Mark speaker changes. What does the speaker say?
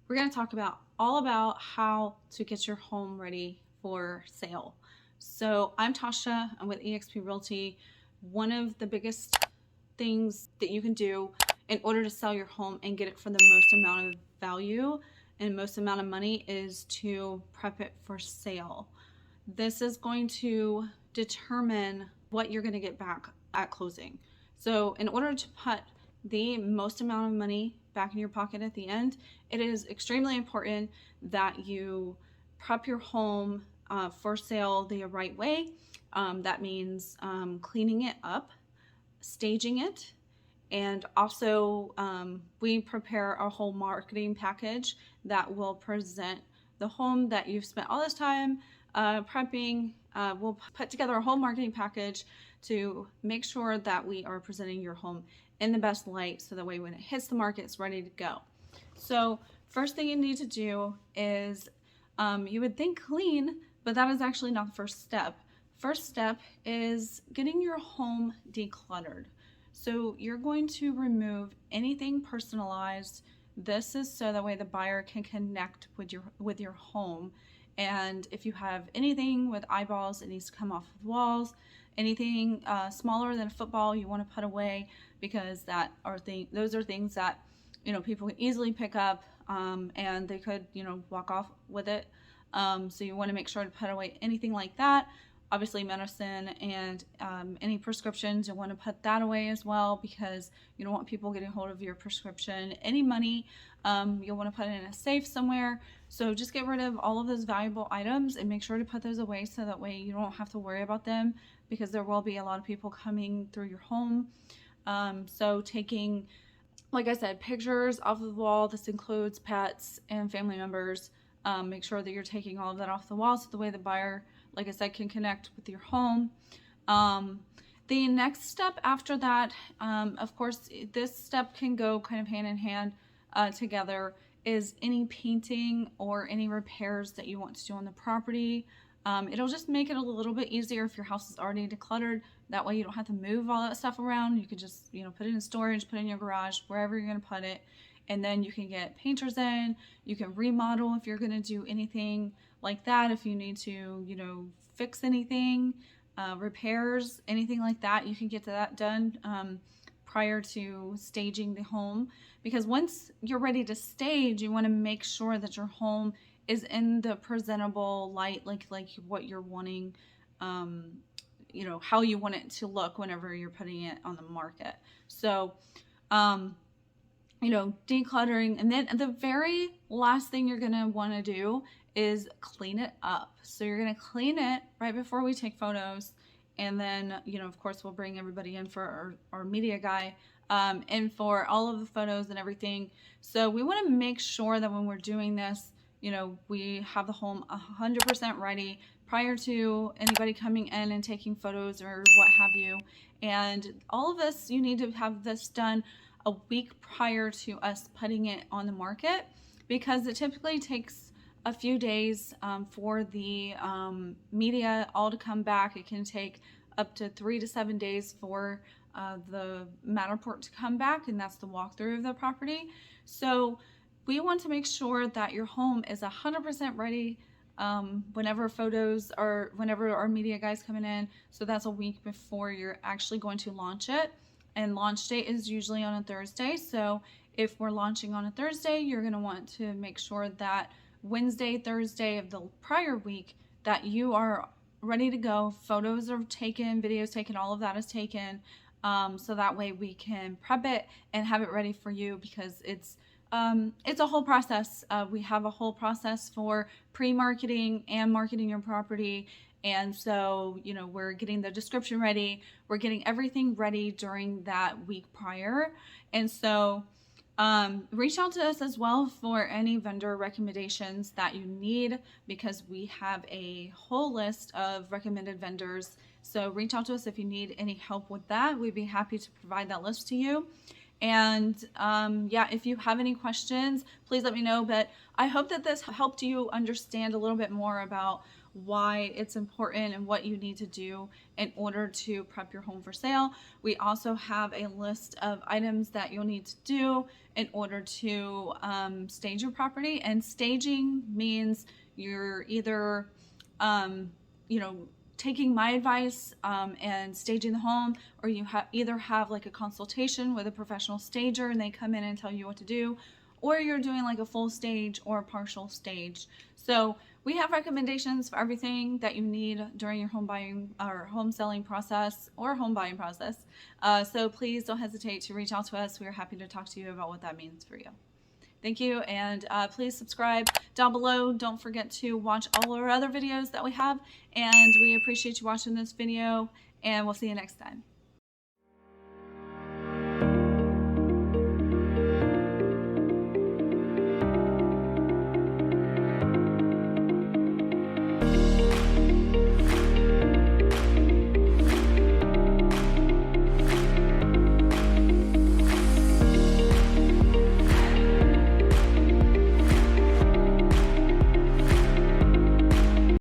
Speaker 1: we're going to talk about all about how to get your home ready for sale. So I'm Tasha. I'm with eXp Realty. One of the biggest things that you can do in order to sell your home and get it for the most amount of value and most amount of money is to prep it for sale. This is going to determine what you're going to get back at closing. So in order to put the most amount of money back in your pocket at the end, it is extremely important that you prep your home for sale the right way. That means cleaning it up, staging it, and also we prepare a whole marketing package that will present the home that you've spent all this time prepping. We'll put together a whole marketing package to make sure that we are presenting your home in the best light, so that way when it hits the market, it's ready to go. So first thing you need to do is, you would think clean, but that is actually not the first step. First step is getting your home decluttered. So you're going to remove anything personalized. This is so that way the buyer can connect with your home. And if you have anything with eyeballs, it needs to come off of the walls. Anything smaller than a football, you want to put away, because those are things that people can easily pick up, and they could walk off with it. So you want to make sure to put away anything like that. Obviously medicine and any prescriptions, you'll want to put that away as well, because you don't want people getting hold of your prescription. Any money, you'll want to put it in a safe somewhere. So just get rid of all of those valuable items and make sure to put those away, so that way you don't have to worry about them, because there will be a lot of people coming through your home. So taking, like I said, pictures off of the wall. This includes pets and family members. Make sure that you're taking all of that off the wall, so the way the buyer, like I said, can connect with your home. The next step after that, of course, this step can go kind of hand in hand together, is any painting or any repairs that you want to do on the property. It'll just make it a little bit easier if your house is already decluttered. That way you don't have to move all that stuff around. You could just put it in storage, put it in your garage, wherever you're going to put it. And then you can get painters in. You can remodel if you're going to do anything like that. If you need to, fix anything, repairs, anything like that, you can get that done prior to staging the home. Because once you're ready to stage, you want to make sure that your home is in the presentable light, like what you're wanting, how you want it to look whenever you're putting it on the market. So, decluttering. And then the very last thing you're going to want to do is clean it up. So you're going to clean it right before we take photos. And then, of course, we'll bring everybody in for our media guy, and for all of the photos and everything. So we want to make sure that when we're doing this, we have the home 100% ready prior to anybody coming in and taking photos or what have you. And all of this, you need to have this done a week prior to us putting it on the market, because it typically takes a few days for the media all to come back. It can take up to 3 to 7 days for the Matterport to come back, and that's the walkthrough of the property. So we want to make sure that your home is 100% ready whenever our media guys coming in. So that's a week before you're actually going to launch it. And launch date is usually on a Thursday. So if we're launching on a Thursday, you're going to want to make sure that Wednesday, Thursday of the prior week, that you are ready to go. Photos are taken, videos taken, all of that is taken. So that way we can prep it and have it ready for you, because it's a whole process. We have a whole process for pre-marketing and marketing your property. And so, we're getting the description ready. We're getting everything ready during that week prior. And so reach out to us as well for any vendor recommendations that you need, because we have a whole list of recommended vendors. So reach out to us if you need any help with that. We'd be happy to provide that list to you. And if you have any questions, please let me know. But I hope that this helped you understand a little bit more about why it's important and what you need to do in order to prep your home for sale. We also have a list of items that you'll need to do in order to stage your property. And staging means you're either, taking my advice and staging the home, or you either have like a consultation with a professional stager and they come in and tell you what to do, or you're doing like a full stage or a partial stage. So we have recommendations for everything that you need during your home buying or home selling process or home buying process. So please don't hesitate to reach out to us. We are happy to talk to you about what that means for you. Thank you, and please subscribe down below. Don't forget to watch all our other videos that we have, and we appreciate you watching this video, and we'll see you next time.